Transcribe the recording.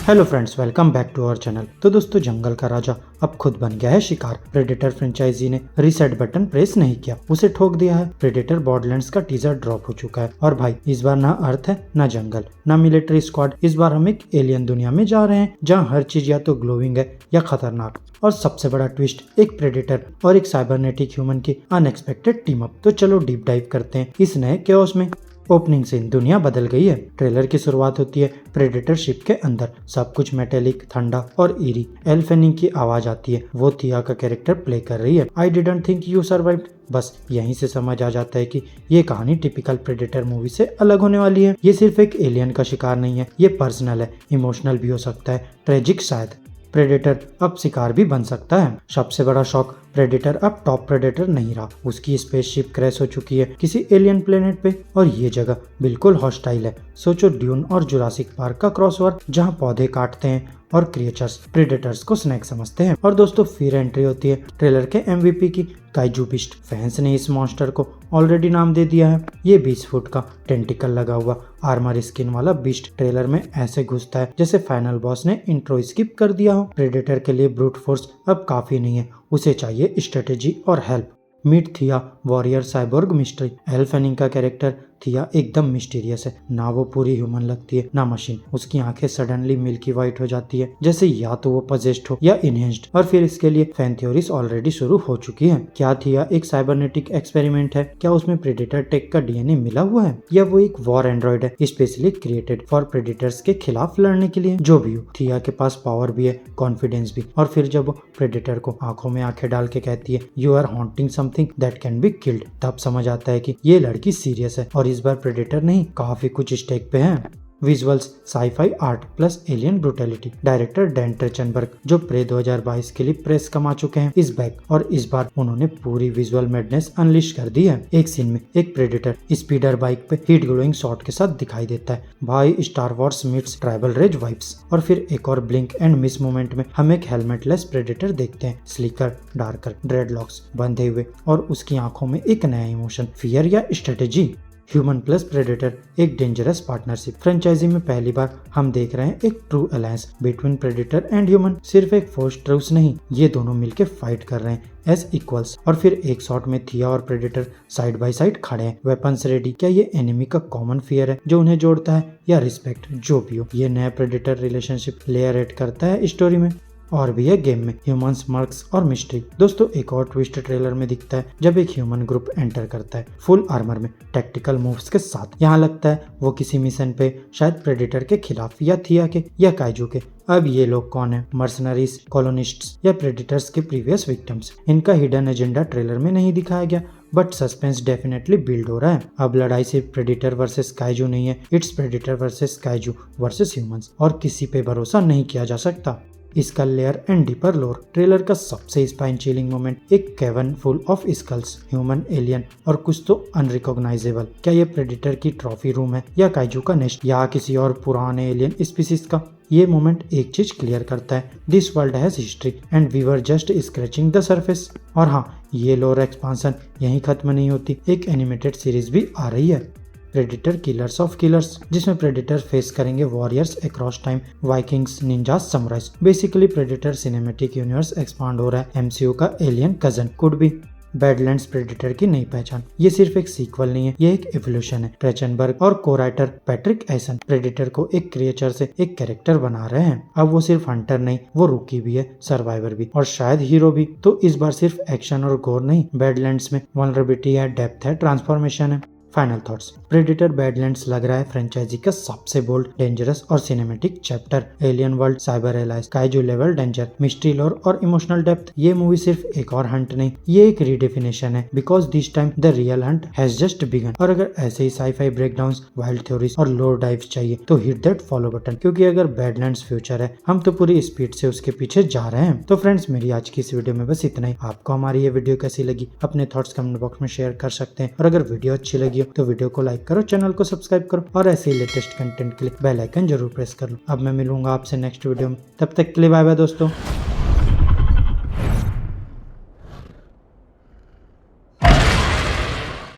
Hello friends, welcome back to our channel. तो दोस्तों, जंगल का राजा अब खुद बन गया है शिकार। प्रेडेटर फ्रेंचाइजी ने रीसेट बटन प्रेस नहीं किया, उसे ठोक दिया है। प्रेडेटर बॉर्डरलैंड्स का टीजर ड्रॉप हो चुका है और भाई इस बार ना अर्थ है ना जंगल ना मिलिट्री स्क्वाड। इस बार हम एक एलियन दुनिया में जा रहे हैं जहाँ हर चीज या तो ग्लोइंग है या खतरनाक। और सबसे बड़ा ट्विस्ट, एक प्रेडेटर और एक साइबरनेटिक ह्यूमन की अनएक्सपेक्टेड टीम अप। तो चलो डीप डाइव करते हैं इस नए केओस में। ओपनिंग सीन, दुनिया बदल गई है। ट्रेलर की शुरुआत होती है प्रेडेटर शिप के अंदर, सब कुछ मेटेलिक, ठंडा और ईरी। एल फेनिंग की आवाज आती है, वो थिया का कैरेक्टर प्ले कर रही है। I didn't think you survived. बस यहीं से समझ आ जाता है कि ये कहानी टिपिकल प्रेडेटर मूवी से अलग होने वाली है। ये सिर्फ एक एलियन का शिकार नहीं है, ये पर्सनल है, इमोशनल भी हो सकता है, ट्रेजिक शायद। प्रेडेटर अब शिकार भी बन सकता है। सबसे बड़ा शॉक, प्रेडेटर अब टॉप प्रेडेटर नहीं रहा। उसकी स्पेसशिप क्रैश हो चुकी है किसी एलियन प्लेनेट पे और ये जगह बिल्कुल हॉस्टाइल है। सोचो ड्यून और जुरासिक पार्क का क्रॉसओवर, जहाँ पौधे काटते हैं और क्रिएचर्स प्रेडेटर्स को स्नैक समझते हैं। और दोस्तों, फिर एंट्री होती है ट्रेलर के एमवीपी की, काइजू बिस्ट। फैंस ने इस मॉन्स्टर को ऑलरेडी नाम दे दिया है। ये 20 फुट का टेंटिकल लगा हुआ आर्मर स्किन वाला बिस्ट ट्रेलर में ऐसे घुसता है जैसे फाइनल बॉस ने इंट्रो स्किप कर दिया हो। प्रेडेटर के लिए ब्रूट फोर्स अब काफी नहीं है, उसे चाहिए स्ट्रेटेजी और हेल्प। मीट थिया, वॉरियर साइबोर्ग मिस्ट्री। एल फेनिंग का कैरेक्टर थिया एकदम मिस्टीरियस है, ना वो पूरी ह्यूमन लगती है ना मशीन। उसकी आंखें सडनली मिल्की व्हाइट हो जाती है, जैसे या तो वो पजेस्ड हो या इनहेंस्ड। और फिर इसके लिए फैन थ्योरीज ऑलरेडी शुरू हो चुकी है। क्या थिया एक साइबरनेटिक एक्सपेरिमेंट है? क्या उसमें प्रेडेटर टेक का डीएनए मिला हुआ है, या वो एक वॉर एंड्रॉइड है स्पेशली क्रिएटेड फॉर प्रेडेटर्स के खिलाफ लड़ने के लिए? जो भी हो, थिया के पास पावर भी है, कॉन्फिडेंस भी। और फिर जब वो प्रेडेटर को आंखों में आंखें डाल के कहती है you are hunting something that can be killed, तब समझ आता है कि ये लड़की सीरियस है और इस बार प्रेडेटर नहीं, काफी कुछ स्टेक पे है। Visuals, sci-fi art plus alien brutality. Director Dan Trachtenberg, जो प्रे 2022 के लिए प्रेस कमा चुके हैं, इस बैक और इस बार उन्होंने पूरी विजुअल मैडनेस अनलिश कर दी है। एक सीन में एक प्रेडेटर स्पीडर बाइक पे हीट ग्लोइंग शॉट के साथ दिखाई देता है। भाई Star Wars meets tribal rage vibes. और फिर एक और ब्लिंक एंड मिस मोमेंट में हम एक हेलमेटलेस प्रेडेटर देखते हैं, स्लीकर, डार्कर, ड्रेडलॉक्स बंधे हुए, और उसकी आंखों में एक नया इमोशन, फियर या स्ट्रेटेजी। ह्यूमन प्लस प्रेडेटर, एक डेंजरस पार्टनरशिप। फ्रेंचाइजी में पहली बार हम देख रहे हैं एक true alliance between predator and human. सिर्फ एक फोर्स ट्रूस नहीं, ये दोनों मिलके फाइट कर रहे हैं एस इक्वल्स। और फिर एक शॉट में थिया और प्रेडेटर साइड बाय साइड खड़े हैं, वेपन्स रेडी। क्या ये एनिमी का कॉमन फियर है जो उन्हें जोड़ता है, या रिस्पेक्ट? जो भी हो, ये नया प्रेडेटर रिलेशनशिप लेयर एड करता है स्टोरी में। और भी है गेम में ह्यूमंस, मर्क्स और मिस्ट्री। दोस्तों, एक और ट्विस्ट ट्रेलर में दिखता है जब एक ह्यूमन ग्रुप एंटर करता है फुल आर्मर में, टैक्टिकल मूव्स के साथ। यहाँ लगता है वो किसी मिशन पे, शायद प्रेडेटर के खिलाफ, या थिया के या काइजू के। अब ये लोग कौन है? मर्सनरीज, कॉलोनिस्ट्स या प्रेडेटर्स के प्रीवियस विक्टिम्स? इनका हिडन एजेंडा ट्रेलर में नहीं दिखाया गया, बट सस्पेंस डेफिनेटली बिल्ड हो रहा है। अब लड़ाई सिर्फ प्रेडेटर वर्सेस काइजू नहीं है, it's predator versus kaiju versus humans, और किसी पे भरोसा नहीं किया जा सकता। Skull layer and deeper lore. Trailer का सबसे स्पाइन चिलिंग मोमेंट, एक cavern full of skulls, human, alien और कुछ तो अनरिकॉग्नाइजेबल। क्या ये प्रेडेटर की ट्रॉफी रूम है, या काइजू का नेस्ट, या किसी और पुराने एलियन स्पीसीज का? ये मोमेंट एक चीज क्लियर करता है, this world has history and we were just scratching the surface. और हाँ, ये लोर एक्सपांसन यहीं खत्म नहीं होती, एक एनिमेटेड सीरीज भी आ रही है, प्रेडेटर किलर्स ऑफ किलर्स, जिसमें प्रेडेटर फेस करेंगे warriors across time, Vikings, ninjas, samurais. Basically predator cinematic universe expand हो रहा है, एमसीयू का alien cousin could be. Badlands predator की नई पहचान, ये सिर्फ एक सीक्वल नहीं है, ये एक एवोल्यूशन है। ट्रेचनबर्ग और को राइटर पैट्रिक एसन प्रेडेटर को एक क्रिएचर से एक कैरेक्टर बना रहे हैं। अब वो सिर्फ हंटर नहीं, वो रूकी भी है, सर्वाइवर भी, और शायद हीरो भी। तो इस बार सिर्फ एक्शन और गोर नहीं, बैडलैंड्स में वल्नरेबिलिटी है, डेप्थ है, ट्रांसफॉर्मेशन है। फाइनल थॉट्स, प्रेडेटर बैडलैंड्स लग रहा है फ्रेंचाइजी का सबसे बोल्ड, डेंजरस और cinematic chapter. Alien world, cyber allies, kaiju level danger, mystery लोर और इमोशनल डेप्थ। ये मूवी सिर्फ एक और हंट नहीं, ये एक रीडेफिनेशन है, because this time the real hunt has just begun. और अगर ऐसे ही साईफाई ब्रेकडाउन्स, वाइल्ड थ्योरीज और लोर डाइव्स चाहिए तो हिट दैट फॉलो बटन, क्योंकि अगर बैडलैंड्स फ्यूचर है, हम तो पूरी स्पीड से उसके पीछे जा रहे हैं। तो फ्रेंड्स, मेरी आज की इस वीडियो में बस इतना ही। आपको हमारी ये वीडियो कैसी लगी, अपने थॉट्स कमेंट बॉक्स में शेयर कर सकते हैं। और अगर वीडियो अच्छी लगी हो तो वीडियो को लाइक करो, चैनल को सब्सक्राइब करो, और ऐसे ही लेटेस्ट कंटेंट के लिए बेल आइकन जरूर प्रेस कर लो। अब मैं मिलूंगा आपसे नेक्स्ट वीडियो में, तब तक के लिए बाय बाय दोस्तों।